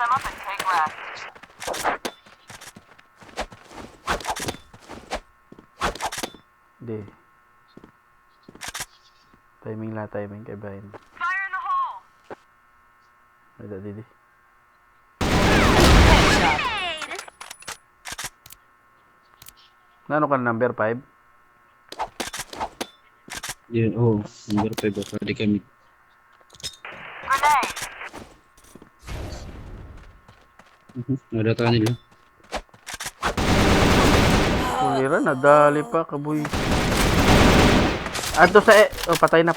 them up and take rest. Di. Timing lah, timing kay Brian. Fire in the hole! Ada di. Nano ka number 5? Yan, oo. Number 5 ako. Di kami. Grenade! Nadata nila. Kulira, nadali pa, kaboy. Ato sa oh, patay na.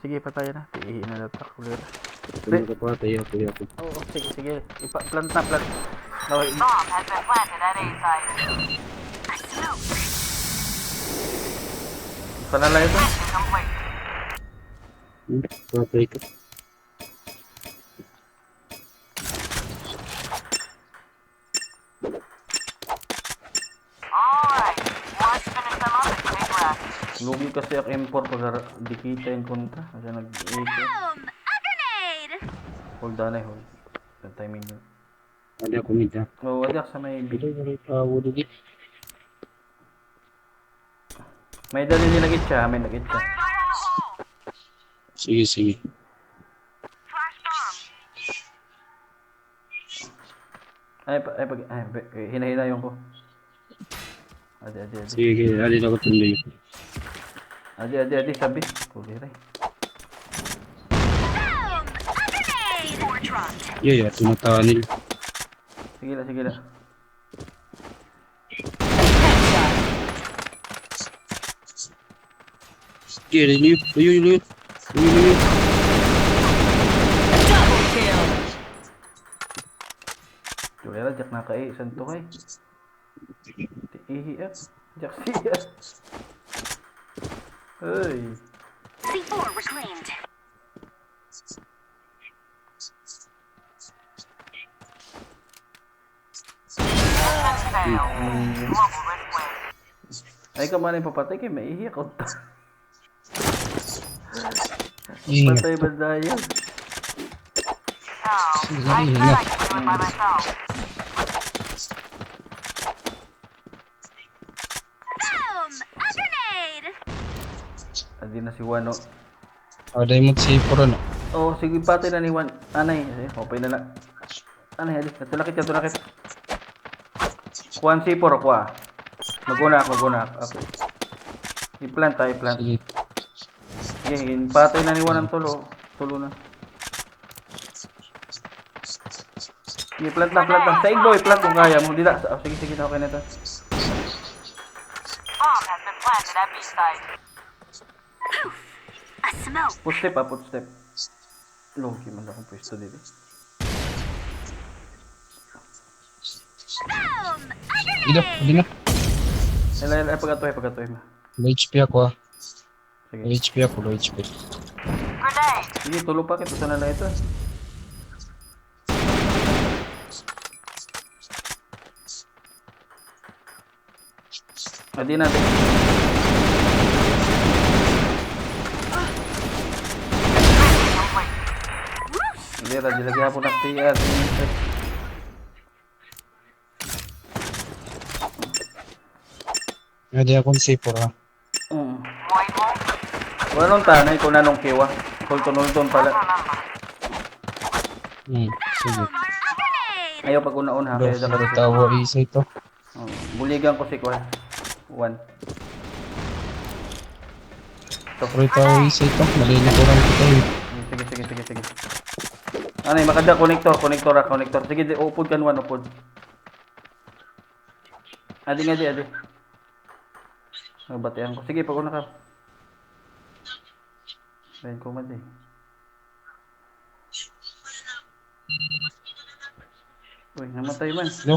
Sige, patay na. Tiihin na natak, kulira. Kung makapatay ako, Oo, sige. Plant na, plant. Okay. Bomb has been planted at A site. Palalay ito. Mission complete. Patay ka. Alright, let's finish them up and take rest. Lugi kasi ang M4 pag di kita yung kontra. Kasi nag-8. A grenade! Hold on eh, hold. Yung timing yun. Ada ako midya. Oh, adak sa may Ito yung tawo dito. may dali nila gitsa, may nagitsa. Fire in the hole! Sige. Flash bomb! Hinahinayon ko. Adi. Sige, ali na ako tuloy. Adi, sabi. Kuliray. Boom! A grenade! Four dropped. Yeah, tumataan nila. Sige na. Sige, luyo. Double kill! Kuliray, jak na kay. Santo kay. Ihi ah. Jak siya. Hey. C4 reclaimed. Mission failed. Global risk wins. Ay ka man yung papatay kay maihi ako. Ingat. Patay ba dahil? No, I said I could do it by myself. Boom! A grenade! Adi na si Wano. Ada yung mag-sipor ano. Oh, sige patay na ni Wan. Anay, okay na lang. Anay, adi. Tulakit. Kuan si por kwa. Maguna ako. I-plant. Sige. Sige, patay na ni Wan ang tulo. Tulo na. Sige, plant na. Saig boy, plant kung kaya mo. Dila. Oh, sige, okay na to. Bomb has been planted at B site. A smoke! Footstep. Logi man akong pwesto dito. Boom! A Hindi na. Ay, pagatoy ma. Low HP ako ah. Sige. Low HP. Grenade! Sige, tulo pa kita. Sana lang ito. Adi natin. Hindi, dilagyan po ng TR. Ada akong sipor ah. White hole? Walang tanay kung nanong kiwa. Kulton pala. Sige. Ayaw pag una-una. Kaya Pero dapat tawo isa ito. buligan ko si Kwan. 1. Pero tawo isa ito. Malina ko lang ito eh. Sige. Anay, makada connector. Sige, upod kan 1, upod. Adi. Batihan ko. Sige, pag una ka. Bayan ko man eh. Uy, namatay man. No?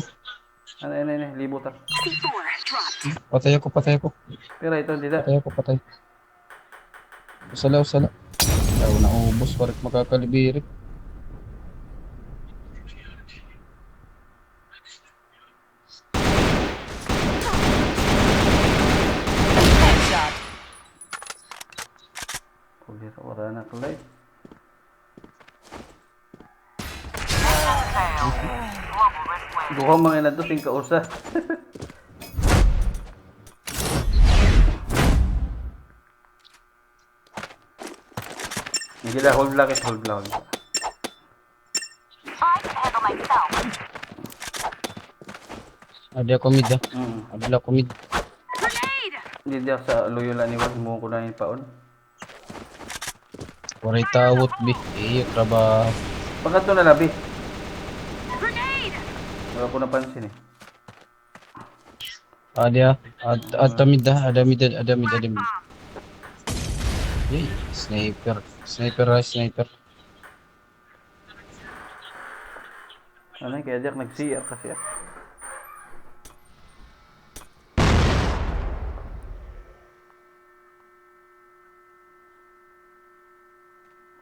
Ano, libutan. C4 dropped. Patay ako. Pero ito, hindi na. Patay. Usala. Ayaw na ubos. Parit makakalibirit. Headshot. Wala na kalay. Mission failed. Global risk wave. Duha mga na to sing kausa. Hindi la hold lang, hold lang. I can handle myself. Ada ko mid ah. Ada ko mid. Grenade! Hindi dia sa Loyola ni Wag mo ko na yung paon. Waray tawot bi. Trabaho. Pagkat to na labi. Grenade! Wala ko napansin eh. Ada mid ah. Ada mid. Yay, sniper. Sniper. Ano kaya Jack nag-CR kasi ah.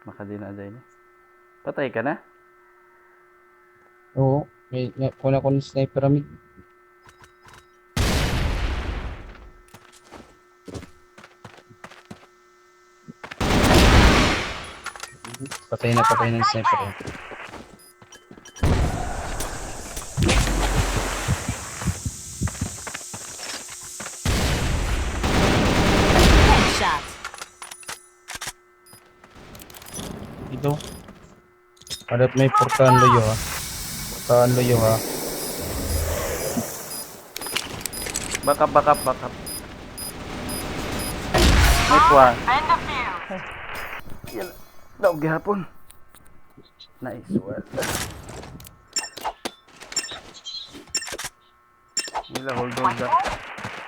Makadina dyan eh. Patay ka na? Oo. May kuna ko ng sniper mid. Patay na ng sniper. Headshot. Ito. Adat may portahan loyo ha. Back up. May kuha. Been defused. Yan. Daog gihapon. Nice one. Nila hold on da.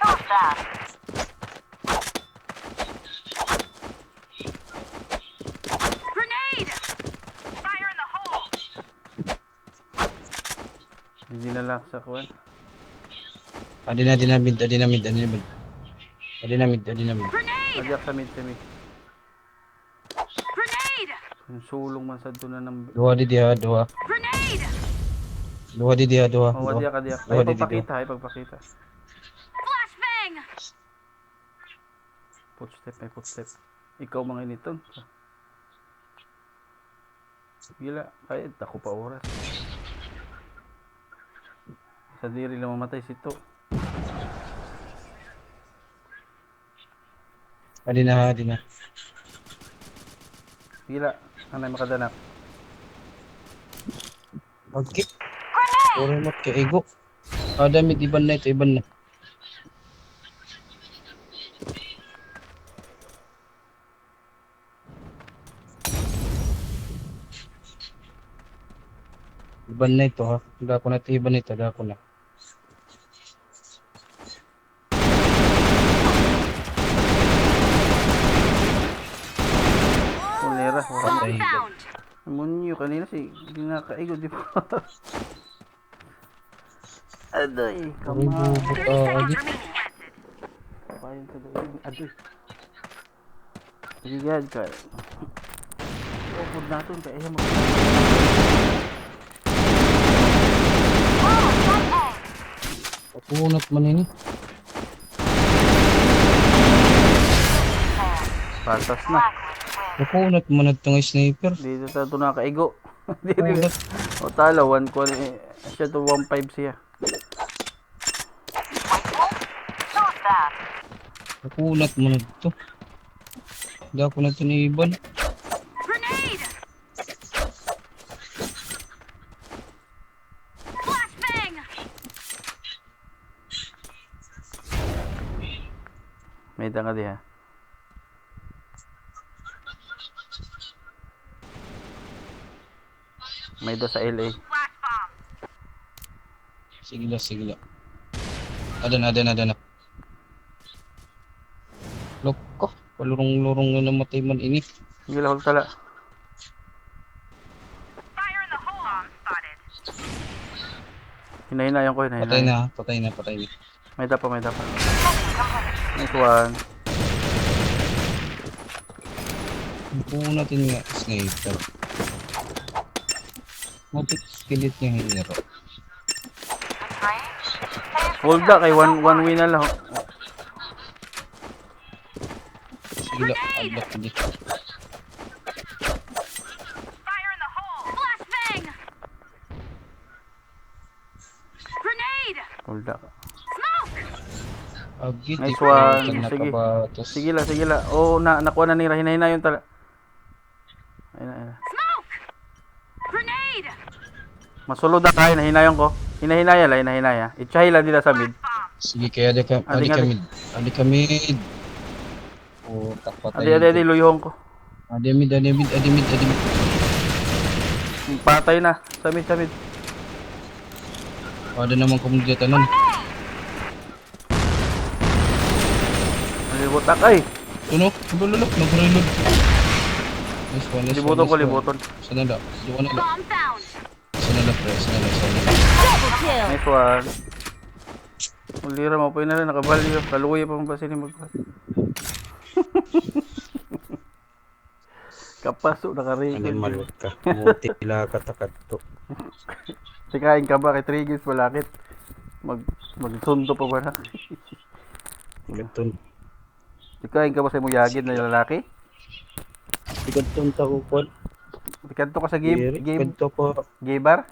Who's that? Grenade! Fire in the hole! Hindi na lock sa kuwan. Adi na mid. Grenade! Ajak sa mid. Grenade! Yung sulong man sa doon na ng... Dua di dia. Grenade! Oh, wadiak. Ay, pagpakita. Flashbang! Footstep. Ikaw mga initon. Gila, kahit ako pa oras. Sa diri lang mamatay si to. Adi na. Gila, anay makadanak. Okay. Puro mo kay ego. Ada mid iban na. Iban na ito ha. Ada ko na iban ito. Kulera. Patay. Found! Munyo kanina si ginakaigo di ba? Aday, Puro kama. bubot 30 seconds adi. remaining. Payon sa doon. Aday. Ligad ka. Upod natin kaya mo. Papunot man ini. Patas na. Papunot man itong sniper. Dito sa ito nakaigo. Dito. Papunot. O tala, 1 ko siya to 1.5 siya. Who's that? Papunot man ito. Ada ko na ito ni iban. Grenade! Flashbang! May tanga di ha. May do sa LA. Flash bomb! Sige lang. Ada na. Loko. Palurong-lurong na namatay man ini. Gila, huwag tala. Fire in the hole! Bomb spotted. Hinahinayan ko, hinahinayan. Patay na. May dapa. Nice one. Buo natin nga sniper. Mapit skillet niya hiniro. Hold up, kay one win na lang. Sige lang, aglak ko dito. Fire in the hole! Flashbang! Hold up. Agit, Nice ikaw, one. kang Sige. nakabatos. Sige la. Oh, nakuha na nila. Hinahina yung tala. Ayun na. Smoke! Grenade! Masulod na kayo. Nahinayon ko. Hinahinaya la. Hinahinaya. Itchahi la dila sa mid. Bomb! Sige, kaya Adi, adi. adi kami. Oh, takpatay. Adi, luyong ko. Adi mid. Patay na. Sa mid. Ada naman komunidad tanan. Nalibutak ay. Tuno, lululok, nag-reload. Nice one. Libuton. Sana na. Diwa na. Bomb found! Sana na, pre. Sana na. Double kill. Nice one. Ulira mo po na rin. Nakabalyo. Kaluya pa mo ba sila magpapal. Kapaso naka-record. ka. Mutila ka takadto. Sikain ka ba kay Trigis malakit? Magsunto pa ba na? Ganton. Sikain ka ba sa imong yagid na lalaki? Ganton ta ko kon. Kanto ka sa game Ganto ko. gay bar?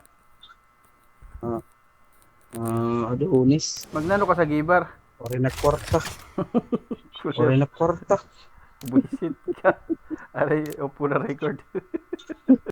Ado unis. Magnano ka sa gay bar? Ore na kwarta. Ore na kwarta. Buisit ka. Aray, upo na record.